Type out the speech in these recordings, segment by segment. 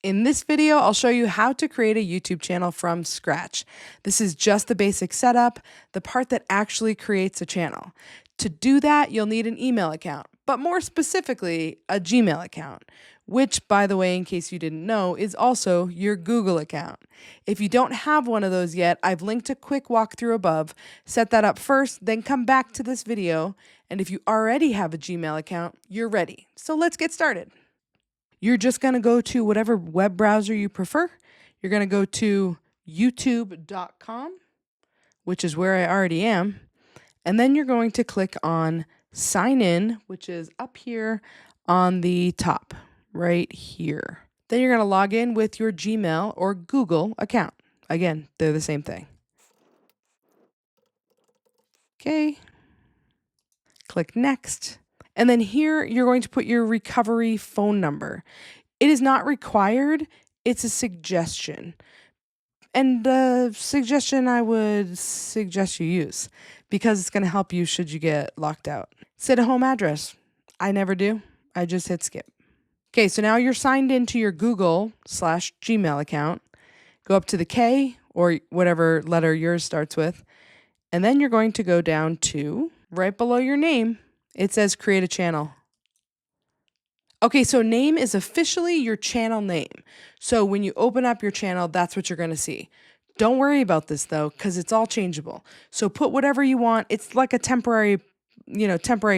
In this video, I'll show you how to create a YouTube channel from scratch. This is just the basic setup, the part that actually creates a channel. To do that, you'll need an email account, but more specifically, a Gmail account, which, by the way, in case you didn't know, is also your Google account. If you don't have one of those yet, I've linked a quick walkthrough above. Set that up first, then come back to this video, and if you already have a Gmail account, you're ready. So let's get started. You're just going to go to whatever web browser you prefer. You're going to go to youtube.com, which is where I already am. And then you're going to click on sign in, which is up here on the top, right here. Then you're going to log in with your Gmail or Google account. Again, they're the same thing. Okay. Click next. And then here you're going to put your recovery phone number. It is not required, it's a suggestion. And the suggestion I would suggest you use because it's going to help you should you get locked out. Set a home address. I never do. I just hit skip. Okay, so now you're signed into your Google/Gmail account. Go up to the K or whatever letter yours starts with. And then you're going to go down to right below your name. It says create a channel. Okay, so name is officially your channel name. So when you open up your channel, that's what you're going to see. Don't worry about this though, because it's all changeable. So put whatever you want. It's like a temporary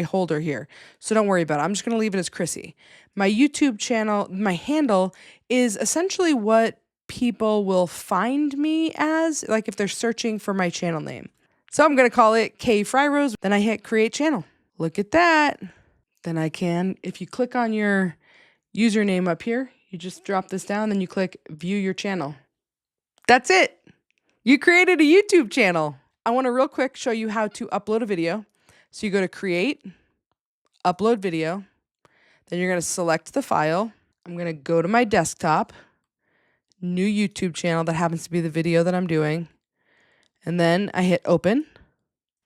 holder here. So don't worry about it. I'm just going to leave it as Chrissy. My YouTube channel, my handle is essentially what people will find me as, like if they're searching for my channel name. So I'm going to call it K Fryrose. Then I hit create channel. Look at that. Then I can, if you click on your username up here, you just drop this down, then you click view your channel. That's it. You created a YouTube channel. I want to real quick show you how to upload a video. So you go to create, upload video. Then you're going to select the file. I'm going to go to my desktop, new YouTube channel. That happens to be the video that I'm doing. And then I hit open.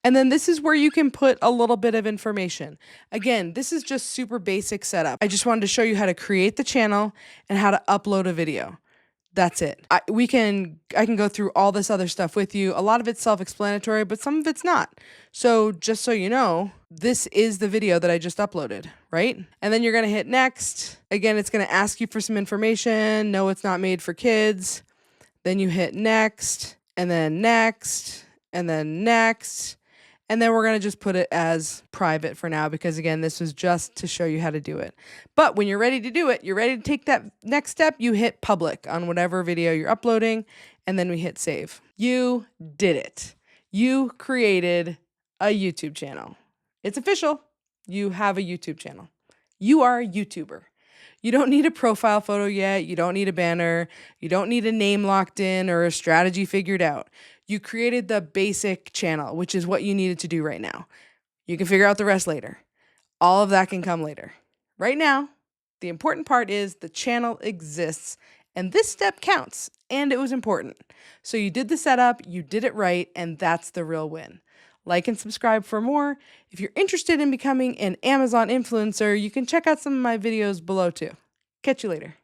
And then this is where you can put a little bit of information. Again, this is just super basic setup. I just wanted to show you how to create the channel and how to upload a video. That's it. I can go through all this other stuff with you. A lot of it's self-explanatory, but some of it's not. So just so you know, this is the video that I just uploaded, right? And then you're going to hit next. Again, it's going to ask you for some information. No, it's not made for kids. Then you hit next, and then next, and then next. And then we're going to just put it as private for now because, again, this was just to show you how to do it. But when you're ready to do it, you're ready to take that next step, you hit public on whatever video you're uploading, and then we hit save. You did it. You created a YouTube channel. It's official. You have a YouTube channel. You are a YouTuber. You don't need a profile photo yet. You don't need a banner. You don't need a name locked in or a strategy figured out. You created the basic channel, which is what you needed to do right now. You can figure out the rest later. All of that can come later. Right now, the important part is the channel exists, and this step counts, and it was important. So you did the setup, you did it right, and that's the real win. Like and subscribe for more. If you're interested in becoming an Amazon influencer, you can check out some of my videos below too. Catch you later.